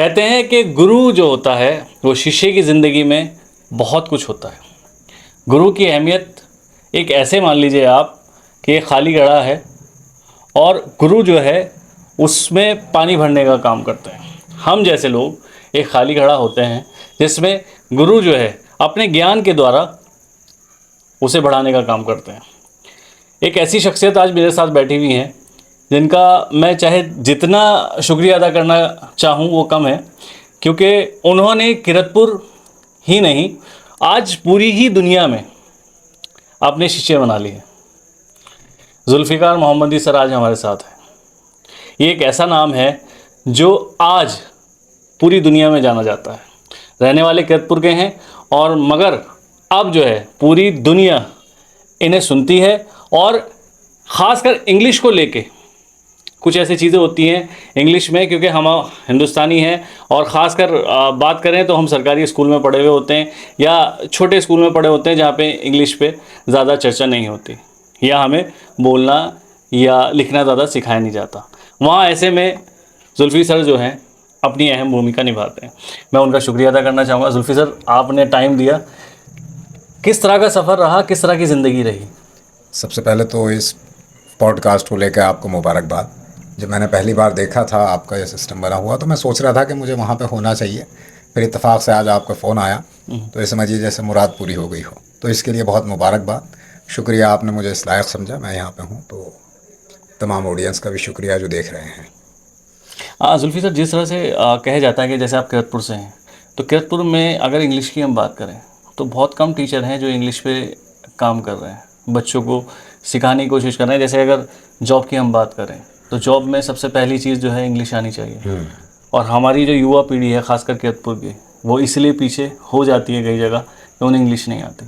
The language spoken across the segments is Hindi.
कहते हैं कि गुरु जो होता है वो शिष्य की ज़िंदगी में बहुत कुछ होता है। गुरु की अहमियत एक ऐसे मान लीजिए आप कि ये खाली घड़ा है और गुरु जो है उसमें पानी भरने का काम करते हैं। हम जैसे लोग एक खाली घड़ा होते हैं जिसमें गुरु जो है अपने ज्ञान के द्वारा उसे बढ़ाने का काम करते हैं। एक ऐसी शख्सियत आज मेरे साथ बैठी हुई हैं जिनका मैं चाहे जितना शुक्रिया अदा करना चाहूँ वो कम है, क्योंकि उन्होंने किरतपुर ही नहीं आज पूरी ही दुनिया में अपने शिष्य बना लिए। जुल्फ़िकार मोहम्मदी सर आज हमारे साथ हैं। ये एक ऐसा नाम है जो आज पूरी दुनिया में जाना जाता है। रहने वाले किरतपुर के हैं और मगर अब जो है पूरी दुनिया इन्हें सुनती है और ख़ासकर इंग्लिश को लेके कुछ ऐसी चीज़ें होती हैं इंग्लिश में, क्योंकि हम हिंदुस्तानी हैं और ख़ासकर बात करें तो हम सरकारी स्कूल में पढ़े हुए होते हैं या छोटे स्कूल में पढ़े होते हैं जहाँ पे इंग्लिश पे ज़्यादा चर्चा नहीं होती या हमें बोलना या लिखना ज़्यादा सिखाया नहीं जाता। वहाँ ऐसे में जुल्फ़ी सर जो हैं अपनी अहम भूमिका निभाते हैं। मैं उनका शुक्रिया अदा करना चाहूँगा। जुल्फ़ी सर, आपने टाइम दिया, किस तरह का सफ़र रहा, किस तरह की ज़िंदगी रही? सबसे पहले तो इस पॉडकास्ट को लेकर आपको मुबारकबाद। जब मैंने पहली बार देखा था आपका ये सिस्टम बना हुआ तो मैं सोच रहा था कि मुझे वहाँ पे होना चाहिए। फिर इत्तेफाक से आज आपका फ़ोन आया तो ये समझिए जैसे मुराद पूरी हो गई हो। तो इसके लिए बहुत मुबारकबाद, शुक्रिया, आपने मुझे इस लायक समझा, मैं यहाँ पे हूँ। तो तमाम ऑडियंस का भी शुक्रिया जो देख रहे हैं। जुल्फ़ी सर, जिस तरह से कहा जाता है कि जैसे आप किरतपुर से हैं, तो किरतपुर में अगर इंग्लिश की हम बात करें तो बहुत कम टीचर हैं जो इंग्लिश पे काम कर रहे हैं, बच्चों को सिखाने की कोशिश कर रहे हैं। जैसे अगर जॉब की हम बात करें तो जॉब में सबसे पहली चीज़ जो है इंग्लिश आनी चाहिए। और हमारी जो युवा पीढ़ी है ख़ासकर किरतपुर की, वो इसलिए पीछे हो जाती है कई जगह कि उन्हें इंग्लिश नहीं आती।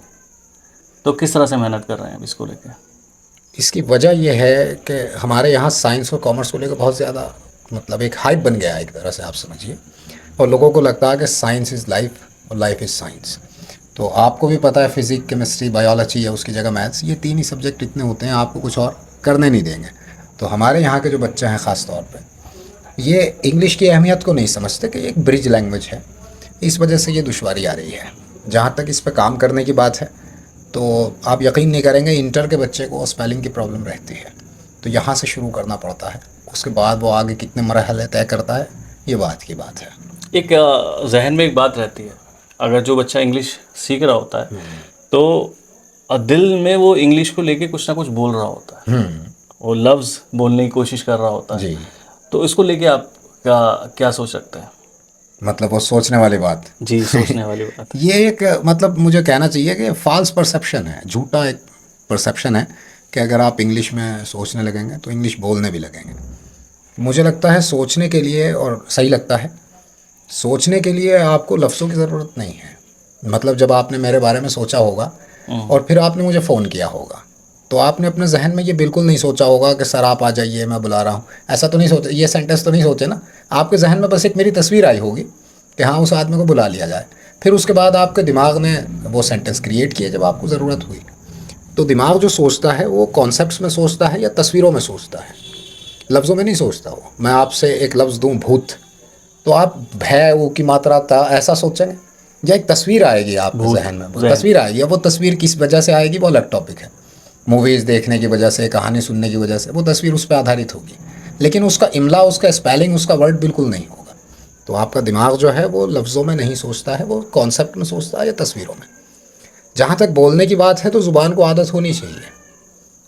तो किस तरह से मेहनत कर रहे हैं अब इसको लेकर? इसकी वजह यह है कि हमारे यहाँ साइंस और कॉमर्स को लेकर बहुत ज़्यादा मतलब एक हाइप बन गया है एक तरह से, आप समझिए। और लोगों को लगता है कि साइंस इज़ लाइफ और लाइफ इज़ साइंस। तो आपको भी पता है फिज़िक्स, केमिस्ट्री, बायोलॉजी या उसकी जगह मैथ्स, ये तीन ही सब्जेक्ट इतने होते हैं, आपको कुछ और करने नहीं देंगे। तो हमारे यहाँ के जो बच्चे हैं ख़ास तौर पे, ये इंग्लिश की अहमियत को नहीं समझते कि एक ब्रिज लैंग्वेज है। इस वजह से ये दुश्वारी आ रही है। जहाँ तक इस पे काम करने की बात है तो आप यकीन नहीं करेंगे, इंटर के बच्चे को स्पेलिंग की प्रॉब्लम रहती है, तो यहाँ से शुरू करना पड़ता है। उसके बाद वो आगे कितने मरहले तय करता है, ये बात की बात है। एक जहन में एक बात रहती है, अगर जो बच्चा इंग्लिश सीख रहा होता है तो दिल में वो इंग्लिश को लेके कुछ ना कुछ बोल रहा होता है, वो लफ्ज़ बोलने की कोशिश कर रहा होता है जी। तो इसको लेके आप क्या सोच सकते हैं? मतलब वो सोचने वाली बात। जी, सोचने वाली बात। ये एक मतलब मुझे कहना चाहिए कि फ़ाल्स परसेप्शन है, झूठा एक परसेप्शन है कि अगर आप इंग्लिश में सोचने लगेंगे तो इंग्लिश बोलने भी लगेंगे। मुझे लगता है सोचने के लिए, और सही लगता है, सोचने के लिए आपको लफ्ज़ों की ज़रूरत नहीं है। मतलब जब आपने मेरे बारे में सोचा होगा और फिर आपने मुझे फ़ोन किया होगा तो आपने अपने जहन में ये बिल्कुल नहीं सोचा होगा कि सर आप आ जाइए, मैं बुला रहा हूँ, ऐसा तो नहीं सोचा, ये सेंटेंस तो नहीं सोचे ना। आपके जहन में बस एक मेरी तस्वीर आई होगी कि हाँ उस आदमी को बुला लिया जाए। फिर उसके बाद आपके दिमाग ने वो सेंटेंस क्रिएट किए जब आपको ज़रूरत हुई। तो दिमाग जो सोचता है वो कॉन्सेप्ट्स में सोचता है या तस्वीरों में सोचता है, लफ्ज़ों में नहीं सोचता। वो मैं आपसे एक लफ्ज़ दूँ भूत, तो आप भय वो की मात्रा था ऐसा सोचेंगे, या एक तस्वीर आएगी आपके जहन में, वो तस्वीर आएगी। वो तस्वीर किस वजह से आएगी, वो अलग टॉपिक है। मूवीज़ देखने की वजह से, कहानी सुनने की वजह से वो तस्वीर उस पर आधारित होगी, लेकिन उसका इमला, उसका स्पेलिंग, उसका वर्ड बिल्कुल नहीं होगा। तो आपका दिमाग जो है वो लफ्ज़ों में नहीं सोचता है, वो कॉन्सेप्ट में सोचता है या तस्वीरों में। जहाँ तक बोलने की बात है तो ज़ुबान को आदत होनी चाहिए।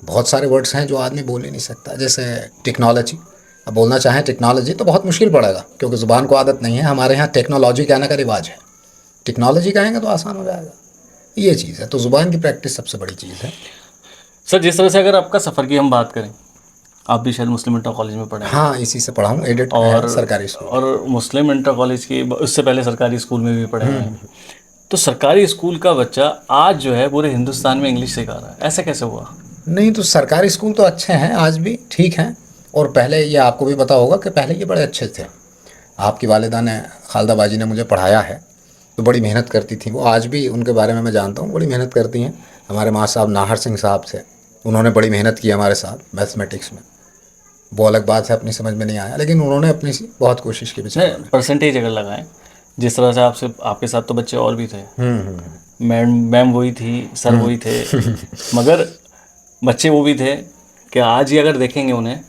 बहुत सारे वर्ड्स हैं जो आदमी बोल ही नहीं सकता, जैसे टेक्नोलॉजी। अब बोलना चाहें टेक्नोलॉजी तो बहुत मुश्किल पड़ेगा, क्योंकि ज़ुबान को आदत नहीं है। हमारे यहाँ टेक्नोलॉजी कहने का रिवाज है, टेक्नोलॉजी कहेंगे तो आसान हो जाएगा, ये चीज़ है। तो ज़ुबान की प्रैक्टिस सबसे बड़ी चीज़ है। सर, जिस तरह से अगर आपका सफ़र की हम बात करें, आप भी शायद मुस्लिम इंटर कॉलेज में पढ़े हैं। हाँ, इसी से पढ़ा हूँ, एडिट और सरकारी स्कूल। और मुस्लिम इंटर कॉलेज की उससे पहले सरकारी स्कूल में भी पढ़े हैं। तो सरकारी स्कूल का बच्चा आज जो है पूरे हिंदुस्तान में इंग्लिश सिखा रहा है, ऐसा कैसे हुआ? नहीं, तो सरकारी स्कूल तो अच्छे हैं, आज भी ठीक हैं। और पहले ये आपको भी पता होगा कि पहले ये बड़े अच्छे थे। आपकी वालिदा ने, खालदा बाजी ने मुझे पढ़ाया है, तो बड़ी मेहनत करती थी वो। आज भी उनके बारे में मैं जानता हूँ, बड़ी मेहनत करती हैं। हमारे माँ साहब नाहर सिंह साहब थे, उन्होंने बड़ी मेहनत की हमारे साथ मैथमेटिक्स में। वो अलग बात है, अपनी समझ में नहीं आया, लेकिन उन्होंने अपनी सी बहुत कोशिश की बेचारों नहीं, ने। परसेंटेज अगर लगाएं, जिस तरह से आपसे आपके साथ तो बच्चे और भी थे, मैम वही थी, सर वही थे, मगर बच्चे वो भी थे कि आज ही अगर देखेंगे उन्हें,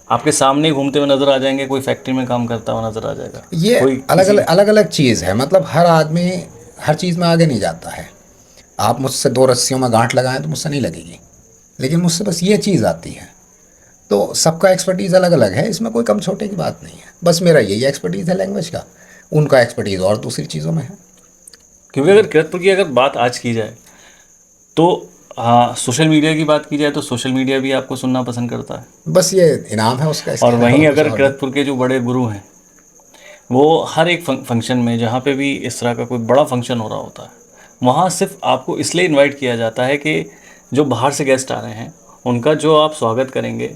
आपके सामने ही घूमते हुए नज़र आ जाएंगे, कोई फैक्ट्री में काम करता हुआ नज़र आ जाएगा, ये कोई अलग किसी। अलग अलग अलग चीज़ है, मतलब हर आदमी हर चीज़ में आगे नहीं जाता है। आप मुझसे 2 रस्सियों में गांठ लगाएं तो मुझसे नहीं लगेगी, लेकिन मुझसे बस ये चीज़ आती है। तो सबका एक्सपर्टीज़ अलग अलग है, इसमें कोई कम छोटे की बात नहीं है। बस मेरा यही एक्सपर्टीज़ है लैंग्वेज का, उनका एक्सपर्टीज़ और दूसरी चीज़ों में है। क्योंकि अगर किरतपुर की अगर बात आज की जाए तो, हाँ, सोशल मीडिया की बात की जाए तो सोशल मीडिया भी आपको सुनना पसंद करता है। बस ये इनाम है उसका, इसके और अलावा वहीं कुछ अगर और नहीं। किरतपुर के जो बड़े गुरु हैं, वो हर एक फंक्शन में, जहाँ पे भी इस तरह का कोई बड़ा फंक्शन हो रहा होता है, वहाँ सिर्फ आपको इसलिए इनवाइट किया जाता है कि जो बाहर से गेस्ट आ रहे हैं उनका जो आप स्वागत करेंगे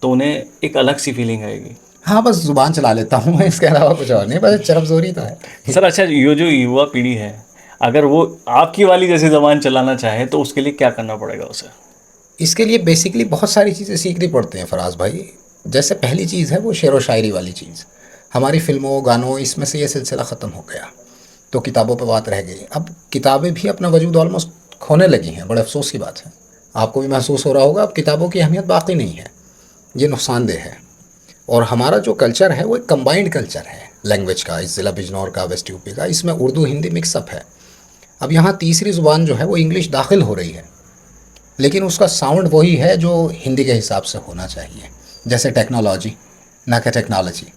तो उन्हें एक अलग सी फीलिंग आएगी। हाँ, बस ज़ुबान चला लेता हूँ मैं, इसके अलावा कुछ और नहीं, बस चरफज़ोरी तो है। सर अच्छा, ये जो युवा पीढ़ी है, अगर वो आपकी वाली जैसी ज़बान चलाना चाहे तो उसके लिए क्या करना पड़ेगा उसे? इसके लिए बेसिकली बहुत सारी चीज़ें सीखनी पड़ती हैं फराज भाई। जैसे पहली चीज़ है वो शेर व शायरी वाली चीज़। हमारी फ़िल्मों गानों इसमें से ये सिलसिला ख़त्म हो गया, तो किताबों पे बात रह गई। अब किताबें भी अपना वजूद ऑलमोस्ट खोने लगी हैं, बड़े अफसोस की बात है। आपको भी महसूस हो रहा होगा, अब किताबों की अहमियत बाकी नहीं है, ये नुकसानदेह है। और हमारा जो कल्चर है वो एक कंबाइंड कल्चर है लैंग्वेज का, इस ज़िला बिजनौर का, वेस्ट यूपी का, इसमें उर्दू हिंदी मिक्सअप है। अब यहाँ तीसरी ज़ुबान जो है वो इंग्लिश दाखिल हो रही है, लेकिन उसका साउंड वही है जो हिंदी के हिसाब से होना चाहिए, जैसे टेक्नोलॉजी ना कि टेक्नोलॉजी।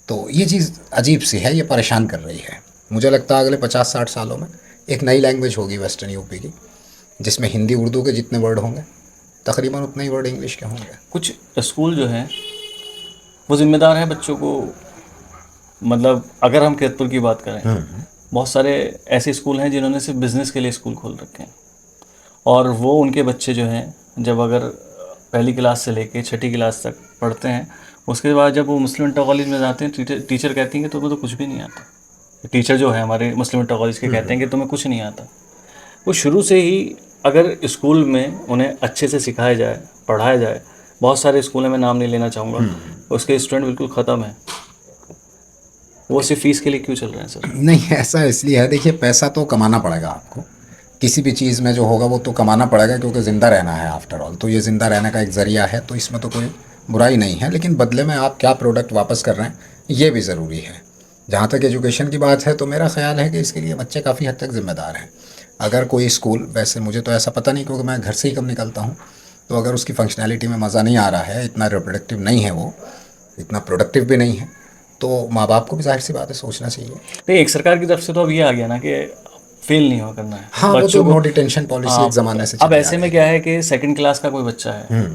तो ये चीज़ अजीब सी है, ये परेशान कर रही है। मुझे लगता है अगले 50-60 सालों में एक नई लैंग्वेज होगी वेस्टर्न यूपी की, जिसमें हिंदी उर्दू के जितने वर्ड होंगे तकरीबन उतने ही वर्ड इंग्लिश के होंगे। कुछ स्कूल जो हैं वो जिम्मेदार है बच्चों को, मतलब अगर हम किरतपुर की बात करें, बहुत सारे ऐसे स्कूल हैं जिन्होंने सिर्फ बिज़नेस के लिए स्कूल खोल रखे हैं, और वो उनके बच्चे जो हैं जब अगर पहली क्लास से लेके छठी क्लास तक पढ़ते हैं, उसके बाद जब वो मुस्लिम इंटर कॉलेज में जाते हैं, टीचर कहती हैं कि तुम्हें तो कुछ भी नहीं आता। टीचर जो है हमारे मुस्लिम इंटर कॉलेज के कहते हैं कि तुम्हें कुछ नहीं आता। वो शुरू से ही अगर स्कूल में उन्हें अच्छे से सिखाया जाए, पढ़ाया जाए, बहुत सारे स्कूल हैं, मैं नाम नहीं लेना चाहूँगा, उसके स्टूडेंट बिल्कुल ख़त्म है। वो सिर्फ फीस के लिए क्यों चल रहे हैं सर? नहीं, ऐसा इसलिए है, देखिए पैसा तो कमाना पड़ेगा आपको, किसी भी चीज़ में जो होगा वो तो कमाना पड़ेगा, क्योंकि ज़िंदा रहना है आफ्टर ऑल। तो ये ज़िंदा रहने का एक ज़रिया है, तो इसमें तो कोई बुराई नहीं है, लेकिन बदले में आप क्या प्रोडक्ट वापस कर रहे हैं ये भी ज़रूरी है। जहाँ तक एजुकेशन की बात है तो मेरा ख़्याल है कि इसके लिए बच्चे काफ़ी हद तक ज़िम्मेदार हैं। अगर कोई स्कूल, वैसे मुझे तो ऐसा पता नहीं क्योंकि मैं घर से ही कम निकलता हूँ, तो अगर उसकी फंक्शनैलिटी में मज़ा नहीं आ रहा है, इतना रिप्रोडक्टिव नहीं है वो, इतना प्रोडक्टिव भी नहीं है, तो माँ बाप को भी जाहिर सी बात है सोचना चाहिए। नहीं, एक सरकार की तरफ से तो अब ये आ गया ना कि फेल नहीं हो करना है हाँ, वो बच्चों तो को। नो डिटेंशन पॉलिसी एक ज़माने से अब चली आ ऐसे में रही क्या है। है कि सेकंड क्लास का कोई बच्चा है,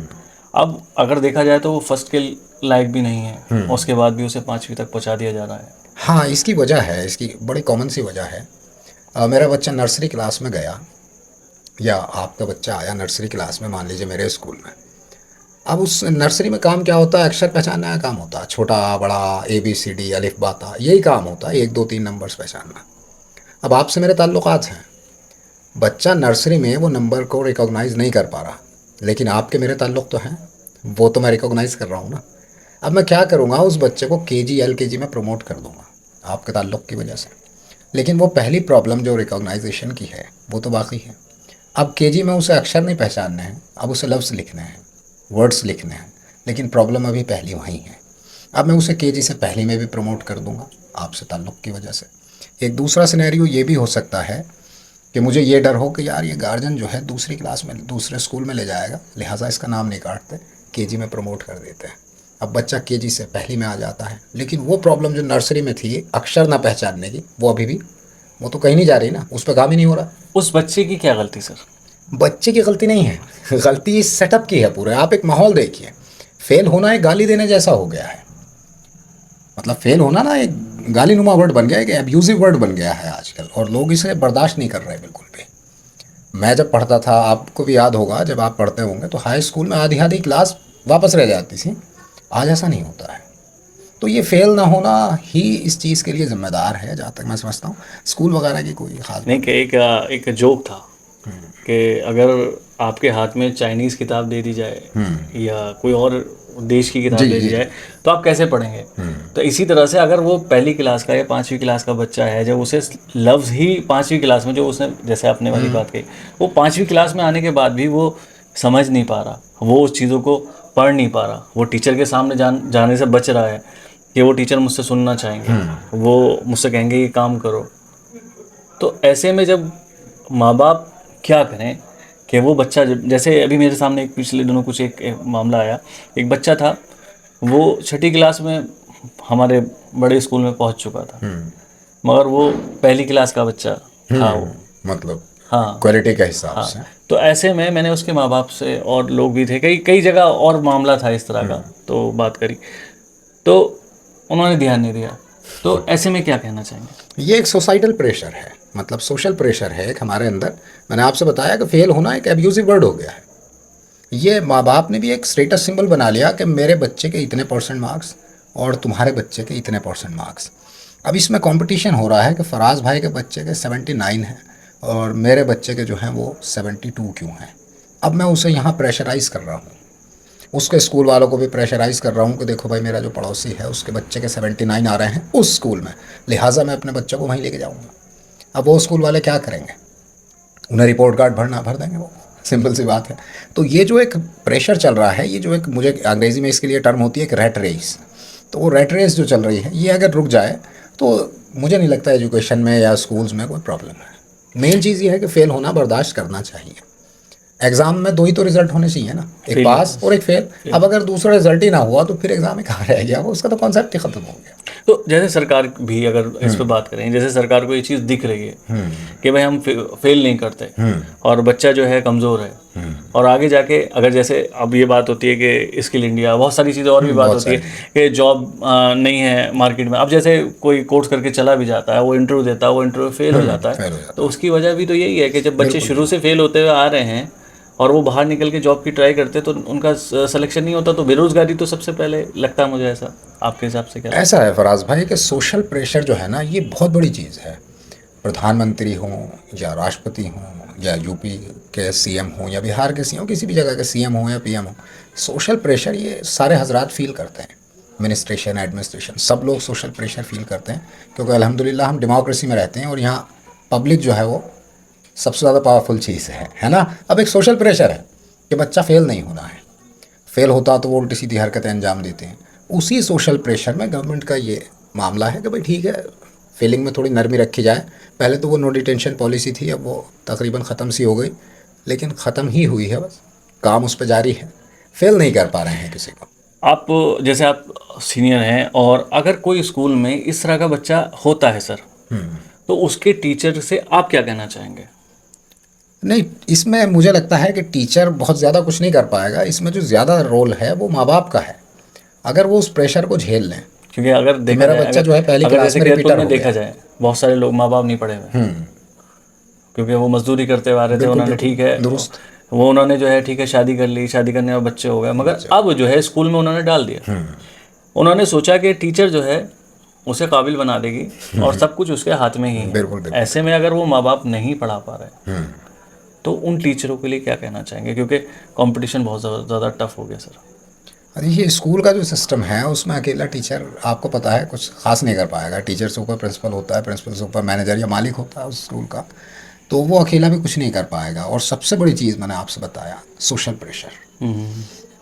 अब अगर देखा जाए तो वो फर्स्ट के लायक भी नहीं है, उसके बाद भी उसे 5वीं तक पहुंचा दिया जा रहा है। हाँ, इसकी वजह है, इसकी बड़ी कॉमन सी वजह है। मेरा बच्चा नर्सरी क्लास में गया, या आपका बच्चा आया नर्सरी क्लास में, मान लीजिए मेरे स्कूल में। अब उस नर्सरी में काम क्या होता है, अक्षर पहचानने का काम होता है, छोटा बड़ा ABCD अलिफ बाता, यही काम होता है, 1 2 3 नंबर्स पहचानना। अब आपसे मेरे ताल्लुकात हैं, बच्चा नर्सरी में वो नंबर को रिकॉग्नाइज़ नहीं कर पा रहा, लेकिन आपके मेरे ताल्लुक़ तो हैं, वो तो मैं रिकॉग्नाइज़ कर रहा हूँ ना। अब मैं क्या करूँगा, उस बच्चे को KG LKG में प्रमोट कर दूँगा आपके ताल्लुक़ की वजह से, लेकिन वो पहली प्रॉब्लम जो रिकॉग्नाइजेशन की है वो तो बाकी है। अब KG में उसे अक्षर नहीं पहचानने हैं, अब उसे लफ्ज़ लिखने हैं, वर्ड्स लिखने हैं, लेकिन प्रॉब्लम अभी पहली वहीं है। अब मैं उसे KG से पहली में भी प्रमोट कर दूँगा आपसे ताल्लुक़ की वजह से। एक दूसरा सिनेरियो ये भी हो सकता है कि मुझे ये डर हो कि यार ये गार्जियन जो है दूसरी क्लास में दूसरे स्कूल में ले जाएगा, लिहाजा इसका नाम नहीं काटते, KG में प्रमोट कर देते हैं। अब बच्चा KG से पहली में आ जाता है, लेकिन वो प्रॉब्लम जो नर्सरी में थी अक्षर ना पहचानने की, वो अभी भी, वो तो कहीं नहीं जा रही ना, उस पर काम ही नहीं हो रहा। उस बच्चे की क्या गलती सर? बच्चे की गलती नहीं है, गलती इस सेटअप की है पूरे। आप एक माहौल देखिए, फेल होना एक गाली देने जैसा हो गया है। मतलब फेल होना ना एक गालीनुमा वर्ड बन गया है, कि एब्यूजिव वर्ड बन गया है आजकल, और लोग इसे बर्दाश्त नहीं कर रहे बिल्कुल भी। मैं जब पढ़ता था, आपको भी याद होगा, जब आप पढ़ते होंगे तो हाई स्कूल में आधी आधी क्लास वापस रह जाती थी, आज ऐसा नहीं होता है। तो ये फेल ना होना ही इस चीज़ के लिए ज़िम्मेदार है, जहाँ तक मैं समझता हूँ। स्कूल वगैरह की कोई खास नहीं, कि एक जोक था कि अगर आपके हाथ में चाइनीज़ किताब दे दी जाए या कोई और देश की किताब जी, ले ली जी। जाए तो आप कैसे पढ़ेंगे। तो इसी तरह से अगर वो पहली क्लास का या 5वीं क्लास का बच्चा है, जब उसे लफ्ज़ ही 5वीं क्लास में जो उसने जैसे आपने वाली बात कही, वो 5वीं क्लास में आने के बाद भी वो समझ नहीं पा रहा, वो उस चीज़ों को पढ़ नहीं पा रहा, वो टीचर के सामने जाने से बच रहा है कि वो टीचर मुझसे सुनना चाहेंगे, वो मुझसे कहेंगे ये काम करो। तो ऐसे में जब माँ बाप क्या करें कि वो बच्चा जैसे अभी मेरे सामने एक पिछले दिनों कुछ एक मामला आया, एक बच्चा था, वो 6ठी क्लास में हमारे बड़े स्कूल में पहुंच चुका था, मगर वो पहली क्लास का बच्चा था वो। मतलब हाँ क्वालिटी के हिसाब हाँ। से। तो ऐसे में मैंने उसके माँ बाप से, और लोग भी थे, कई कई जगह और मामला था इस तरह का, तो बात करी तो उन्होंने ध्यान नहीं दिया। तो ऐसे में क्या कहना चाहेंगे। ये एक सोसाइटल प्रेशर है, मतलब सोशल प्रेशर है एक हमारे अंदर। मैंने आपसे बताया कि फेल होना एक एब्यूजिव वर्ड हो गया है। ये माँ बाप ने भी एक स्टेटस सिंबल बना लिया कि मेरे बच्चे के इतने परसेंट मार्क्स और तुम्हारे बच्चे के इतने परसेंट मार्क्स। अब इसमें कंपटीशन हो रहा है कि फराज भाई के बच्चे के 79 हैं और मेरे बच्चे के जो हैं वो 72 क्यों हैं। अब मैं उसे यहाँ प्रेशराइज़ कर रहा हूँ, उसके स्कूल वालों को भी प्रेशराइज़ कर रहा हूँ कि देखो भाई मेरा जो पड़ोसी है उसके बच्चे के 79 आ रहे हैं उस स्कूल में, लिहाजा मैं अपने बच्चों को वहीं लेके जाऊँगा। अब वो स्कूल वाले क्या करेंगे, उन्हें रिपोर्ट कार्ड भर देंगे, वो सिंपल सी बात है। तो ये जो एक प्रेशर चल रहा है, ये जो एक, मुझे अंग्रेज़ी में इसके लिए टर्म होती है एक रैट रेस, तो वो रैट रेस जो चल रही है ये अगर रुक जाए तो मुझे नहीं लगता एजुकेशन में या स्कूल्स में कोई प्रॉब्लम है। मेन चीज़ ये है कि फ़ेल होना बर्दाश्त करना चाहिए। एग्ज़ाम में 2 ही तो रिज़ल्ट होने चाहिए ना, एक फेल पास और एक फेल। अब अगर दूसरा रिज़ल्ट ही ना हुआ तो फिर एग्ज़ाम ही कहाँ रह गया, वो उसका तो कॉन्सेप्ट ही ख़त्म हो गया। तो जैसे सरकार भी अगर इस पे बात करें, जैसे सरकार को ये चीज़ दिख रही है कि भाई हम फेल नहीं करते और बच्चा जो है कमज़ोर है, और आगे जाके अगर जैसे अब ये बात होती है कि स्किल इंडिया, बहुत सारी चीज़ें और भी बात होती है कि जॉब नहीं है मार्केट में। अब जैसे कोई कोर्स करके चला भी जाता है, वो इंटरव्यू देता है, वो इंटरव्यू फेल हो जाता फेल हो है, जाता तो उसकी वजह भी तो यही है कि जब बच्चे शुरू से फेल होते हुए आ रहे हैं और वो बाहर निकल के जॉब की ट्राई करते तो उनका सिलेक्शन नहीं होता, तो बेरोजगारी तो सबसे पहले लगता है मुझे। ऐसा आपके हिसाब से क्या ऐसा है फराज भाई कि सोशल प्रेशर जो है ना ये बहुत बड़ी चीज़ है। प्रधानमंत्री हों या राष्ट्रपति हों या यूपी के सीएम हों या बिहार के सीएम, किसी भी जगह के सीएम हों या पीएम हों, सोशल प्रेशर ये सारे हजरात फील करते हैं। मिनिस्ट्रेशन, एडमिनिस्ट्रेशन, सब लोग सोशल प्रेशर फील करते हैं, क्योंकि अल्हम्दुलिल्लाह हम डेमोक्रेसी में रहते हैं और यहाँ पब्लिक जो है वो सबसे ज़्यादा पावरफुल चीज़ है ना। अब एक सोशल प्रेशर है कि बच्चा फेल नहीं होना है, फेल होता तो वो उल्टी सीधी हरकतें अंजाम देते हैं। उसी सोशल प्रेशर में गवर्नमेंट का ये मामला है कि भाई ठीक है, फेलिंग में थोड़ी नरमी रखी जाए। पहले तो वो नो डिटेंशन पॉलिसी थी, अब वो तकरीबन ख़त्म सी हो गई, लेकिन ख़त्म ही हुई है, बस काम उस पर जारी है। फेल नहीं कर पा रहे हैं किसी को। आप, जैसे आप सीनियर हैं, और अगर कोई स्कूल में इस तरह का बच्चा होता है सर, तो उसके टीचर से आप क्या कहना चाहेंगे। नहीं, इसमें मुझे लगता है कि टीचर बहुत ज़्यादा कुछ नहीं कर पाएगा। इसमें जो ज़्यादा रोल है वो माँ बाप का है, अगर वो उस प्रेशर को झेल लें। क्योंकि अगर देखा मेरा जाए, बच्चा जो है पहली अगर क्लास जैसे में गैरपुर रिपीटर में हो देखा गया। जाए, बहुत सारे लोग माँ बाप नहीं पढ़े हुए, क्योंकि वो मजदूरी करते हुए आ रहे थे, बिल्कुल उन्होंने ठीक है दुरुस्त। वो उन्होंने जो है ठीक है शादी कर ली, शादी करने में बच्चे हो गए, मगर अब जो है स्कूल में उन्होंने डाल दिया। उन्होंने सोचा कि टीचर जो है उसे काबिल बना देगी और सब कुछ उसके हाथ में ही है। बिल्कुल बिल्कुल। ऐसे में अगर वो माँ बाप नहीं पढ़ा पा रहे तो उन टीचरों के लिए क्या कहना चाहेंगे, क्योंकि कंपटीशन बहुत ज़्यादा टफ हो गया सर। अरे ये स्कूल का जो सिस्टम है उसमें अकेला टीचर, आपको पता है, कुछ खास नहीं कर पाएगा। टीचर से ऊपर प्रिंसिपल होता है, प्रिंसिपल से ऊपर मैनेजर या मालिक होता है उस स्कूल का, तो वो अकेला भी कुछ नहीं कर पाएगा। और सबसे बड़ी चीज़ मैंने आपसे बताया, सोशल प्रेशर।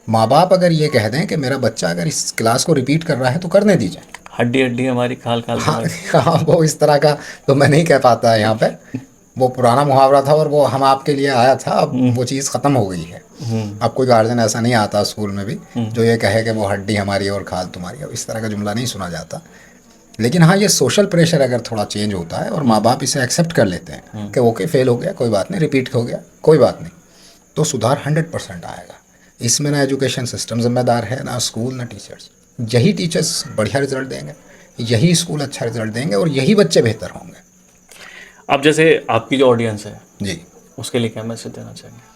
माँ बाप अगर ये कह दें कि मेरा बच्चा अगर इस क्लास को रिपीट कर रहा है तो करने दीजिए। हड्डी हड्डी हमारी, खाल खाल हाँ, हमारी। हाँ, वो इस तरह का तो मैं नहीं कह पाता यहाँ पे। वो पुराना मुहावरा था और वो हम आपके लिए आया था, अब वो चीज़ ख़त्म हो गई है। अब कोई गार्जियन ऐसा नहीं आता स्कूल में भी जो ये कहे कि वो हड्डी हमारी और खाल तुम्हारी। अब इस तरह का जुमला नहीं सुना जाता। लेकिन हाँ, ये सोशल प्रेशर अगर थोड़ा चेंज होता है और माँ बाप इसे एक्सेप्ट कर लेते हैं कि ओके फेल हो गया कोई बात नहीं, रिपीट हो गया कोई बात नहीं, तो सुधार 100% आएगा। इसमें ना एजुकेशन सिस्टम जिम्मेदार है, ना स्कूल, ना टीचर्स। यही टीचर्स बढ़िया रिजल्ट देंगे, यही स्कूल अच्छा रिजल्ट देंगे और यही बच्चे बेहतर होंगे। अब जैसे आपकी जो ऑडियंस है जी, उसके लिए क्या मैसेज देना चाहेंगे।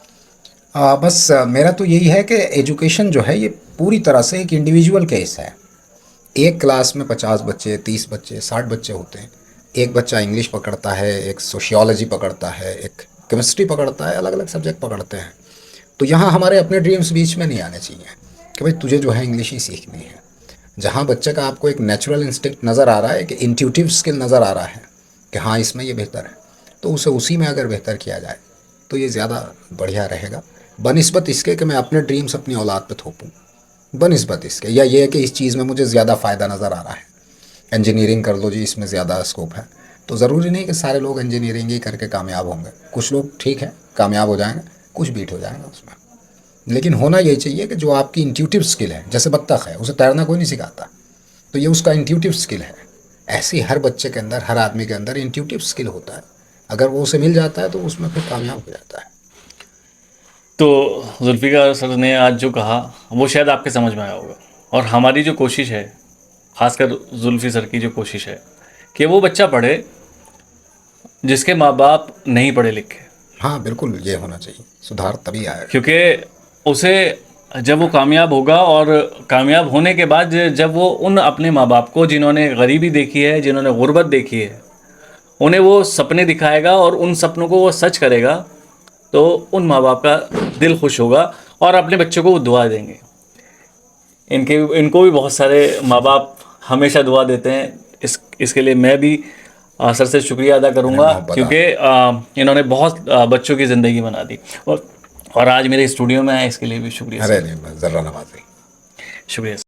बस मेरा तो यही है कि एजुकेशन जो है ये पूरी तरह से एक इंडिविजुअल केस है। एक क्लास में 50 बच्चे, 30 बच्चे, 60 बच्चे होते हैं। एक बच्चा इंग्लिश पकड़ता है, एक सोशियोलॉजी पकड़ता है, एक केमिस्ट्री पकड़ता है, अलग अलग सब्जेक्ट पकड़ते हैं। तो यहाँ हमारे अपने ड्रीम्स बीच में नहीं आने चाहिए। कि भाई तुझे जो है इंग्लिश ही सीखनी है। जहाँ बच्चे का आपको एक नेचुरल इंस्टिंक्ट नज़र आ रहा है, एक इंट्यूटिव स्किल नज़र आ रहा है कि हाँ इसमें ये बेहतर है, तो उसे उसी में अगर बेहतर किया जाए तो ये ज़्यादा बढ़िया रहेगा, बनिस्बत इसके कि मैं अपने ड्रीम्स अपनी औलाद पे थोपूँ, बनिस्बत इसके, या ये है कि इस चीज़ में मुझे ज़्यादा फ़ायदा नज़र आ रहा है, इंजीनियरिंग कर लो जी, इसमें ज़्यादा स्कोप है। तो ज़रूरी नहीं कि सारे लोग इंजीनियरिंग ही करके कामयाब होंगे, कुछ लोग ठीक है कामयाब हो जाएंगे, कुछ बीट हो जाएंगे उसमें। लेकिन होना यही चाहिए कि जो आपकी इंट्यूटिव स्किल है, जैसे बत्तख है, उसे तैरना कोई नहीं सिखाता, तो ये उसका इंट्यूटिव स्किल है। ऐसे ही हर बच्चे के अंदर, हर आदमी के अंदर इंट्यूटिव स्किल होता है, अगर वो उसे मिल जाता है तो उसमें फिर कामयाब हो जाता है। तो जुल्फ़िकार सर ने आज जो कहा वो शायद आपके समझ में आया होगा, और हमारी जो कोशिश है, ख़ासकर जुल्फ़ी सर की जो कोशिश है कि वो बच्चा पढ़े जिसके माँ बाप नहीं पढ़े लिखे, हाँ बिल्कुल, ये होना चाहिए, सुधार तभी आएगा। क्योंकि उसे जब वो कामयाब होगा, और कामयाब होने के बाद जब वो उन अपने माँ बाप को जिन्होंने गरीबी देखी है, जिन्होंने गुर्बत देखी है, उन्हें वो सपने दिखाएगा और उन सपनों को वो सच करेगा, तो उन माँ बाप का दिल खुश होगा और अपने बच्चों को वो दुआ देंगे। इनको भी बहुत सारे माँ बाप हमेशा दुआ देते हैं, इसके लिए मैं भी सर से शुक्रिया अदा करूँगा, मोहब्बत क्योंकि इन्होंने बहुत बच्चों की ज़िंदगी बना दी, और आज मेरे स्टूडियो में आए इसके लिए भी शुक्रिया अरे सर। नहीं, ज़र्रा नवाज़ी। शुक्रिया सर।